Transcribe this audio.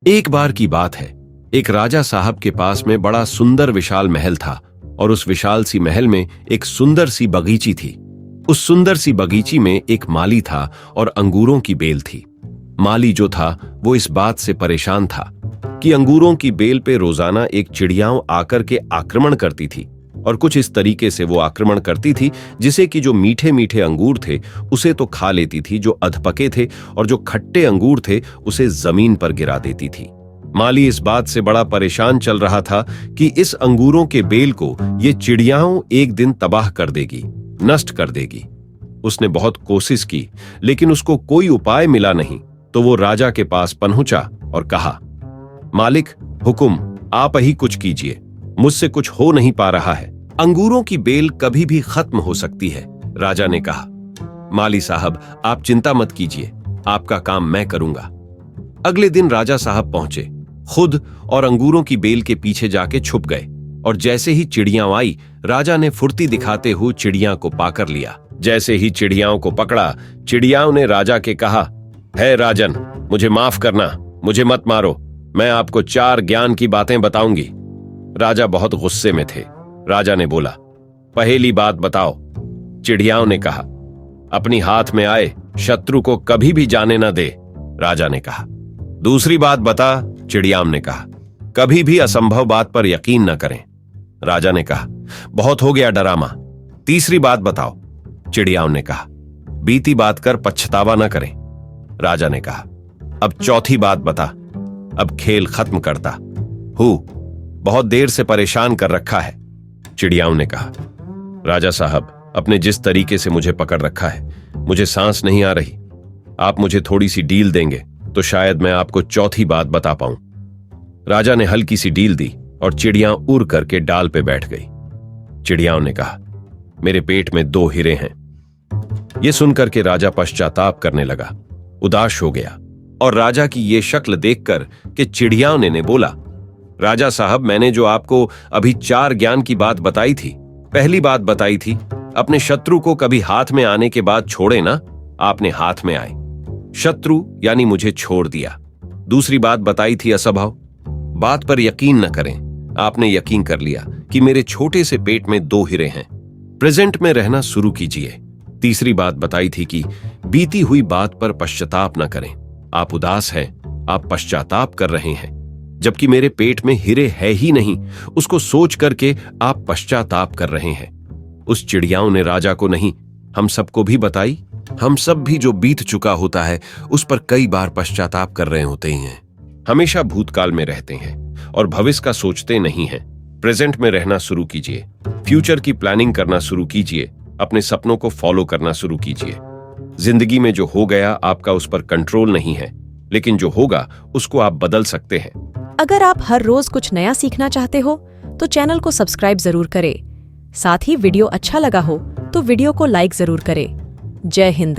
एक बार की बात है, एक राजा साहब के पास में बड़ा सुंदर विशाल महल था और उस विशाल सी महल में एक सुंदर सी बगीची थी। उस सुंदर सी बगीची में एक माली था और अंगूरों की बेल थी। माली जो था वो इस बात से परेशान था कि अंगूरों की बेल पे रोजाना एक चिड़ियाओं आकर के आक्रमण करती थी और कुछ इस तरीके से वो आक्रमण करती थी जिसे कि जो मीठे मीठे अंगूर थे उसे तो खा लेती थी, जो अधपके थे और जो खट्टे अंगूर थे उसे जमीन पर गिरा देती थी। माली इस बात से बड़ा परेशान चल रहा था कि इस अंगूरों के बेल को ये चिड़ियाओं एक दिन तबाह कर देगी, नष्ट कर देगी। उसने बहुत कोशिश की लेकिन उसको कोई उपाय मिला नहीं, तो वो राजा के पास पहुंचा और कहा, मालिक हुकुम, आप ही कुछ कीजिए, मुझसे कुछ हो नहीं पा रहा है। अंगूरों की बेल कभी भी खत्म हो सकती है। राजा ने कहा, माली साहब आप चिंता मत कीजिए, आपका काम मैं करूंगा। अगले दिन राजा साहब पहुंचे, खुद और अंगूरों की बेल के पीछे जाके छुप गए और जैसे ही चिड़ियां आई, राजा ने फुर्ती दिखाते हुए चिड़िया को पाकर लिया। जैसे ही चिड़ियाओं को पकड़ा, चिड़ियाओं ने राजा के कहा, है राजन, मुझे माफ करना, मुझे मत मारो, मैं आपको 4 ज्ञान की बातें बताऊंगी। राजा बहुत गुस्से में थे। राजा ने बोला, पहली बात बताओ। चिड़ियाओं ने कहा, अपनी हाथ में आए शत्रु को कभी भी जाने न दे। राजा ने कहा, दूसरी बात बता। चिड़ियाओं ने कहा, कभी भी असंभव बात पर यकीन न करें। राजा ने कहा, बहुत हो गया डरामा, तीसरी बात बताओ। चिड़ियाओं ने कहा, बीती बात कर पछतावा न करें। राजा ने कहा, अब चौथी बात बता, अब खेल खत्म करता हूं, बहुत देर से परेशान कर रखा है। चिड़ियाओं ने कहा, राजा साहब अपने जिस तरीके से मुझे पकड़ रखा है, मुझे सांस नहीं आ रही। आप मुझे थोड़ी सी डील देंगे तो शायद मैं आपको चौथी बात बता पाऊं। राजा ने हल्की सी डील दी और चिड़ियां उड़ करके डाल पे बैठ गई। चिड़ियाओं ने कहा, मेरे पेट में 2 हीरे हैं। यह सुनकर के राजा पश्चाताप करने लगा, उदास हो गया और राजा की ये शक्ल देखकर कि चिड़ियाओं ने बोला, राजा साहब मैंने जो आपको अभी 4 ज्ञान की बात बताई थी, पहली बात बताई थी अपने शत्रु को कभी हाथ में आने के बाद छोड़े ना, आपने हाथ में आए, शत्रु यानी मुझे छोड़ दिया। दूसरी बात बताई थी असंभव बात पर यकीन न करें, आपने यकीन कर लिया कि मेरे छोटे से पेट में 2 हीरे हैं। प्रेजेंट में रहना शुरू कीजिए। तीसरी बात बताई थी कि बीती हुई बात पर पश्चाताप न करें। आप उदास हैं, आप पश्चाताप कर रहे हैं, जबकि मेरे पेट में हीरे है ही नहीं, उसको सोच करके आप पश्चाताप कर रहे हैं। उस चिड़ियाओं ने राजा को नहीं, हम सबको भी बताई। हम सब भी जो बीत चुका होता है उस पर कई बार पश्चाताप कर रहे होते हैं। हमेशा भूतकाल में रहते हैं और भविष्य का सोचते नहीं हैं। प्रेजेंट में रहना शुरू कीजिए, फ्यूचर की प्लानिंग करना शुरू कीजिए, अपने सपनों को फॉलो करना शुरू कीजिए। जिंदगी में जो हो गया आपका उस पर कंट्रोल नहीं है, लेकिन जो होगा उसको आप बदल सकते हैं। अगर आप हर रोज कुछ नया सीखना चाहते हो तो चैनल को सब्सक्राइब जरूर करें। साथ ही वीडियो अच्छा लगा हो तो वीडियो को लाइक जरूर करें। जय हिंद।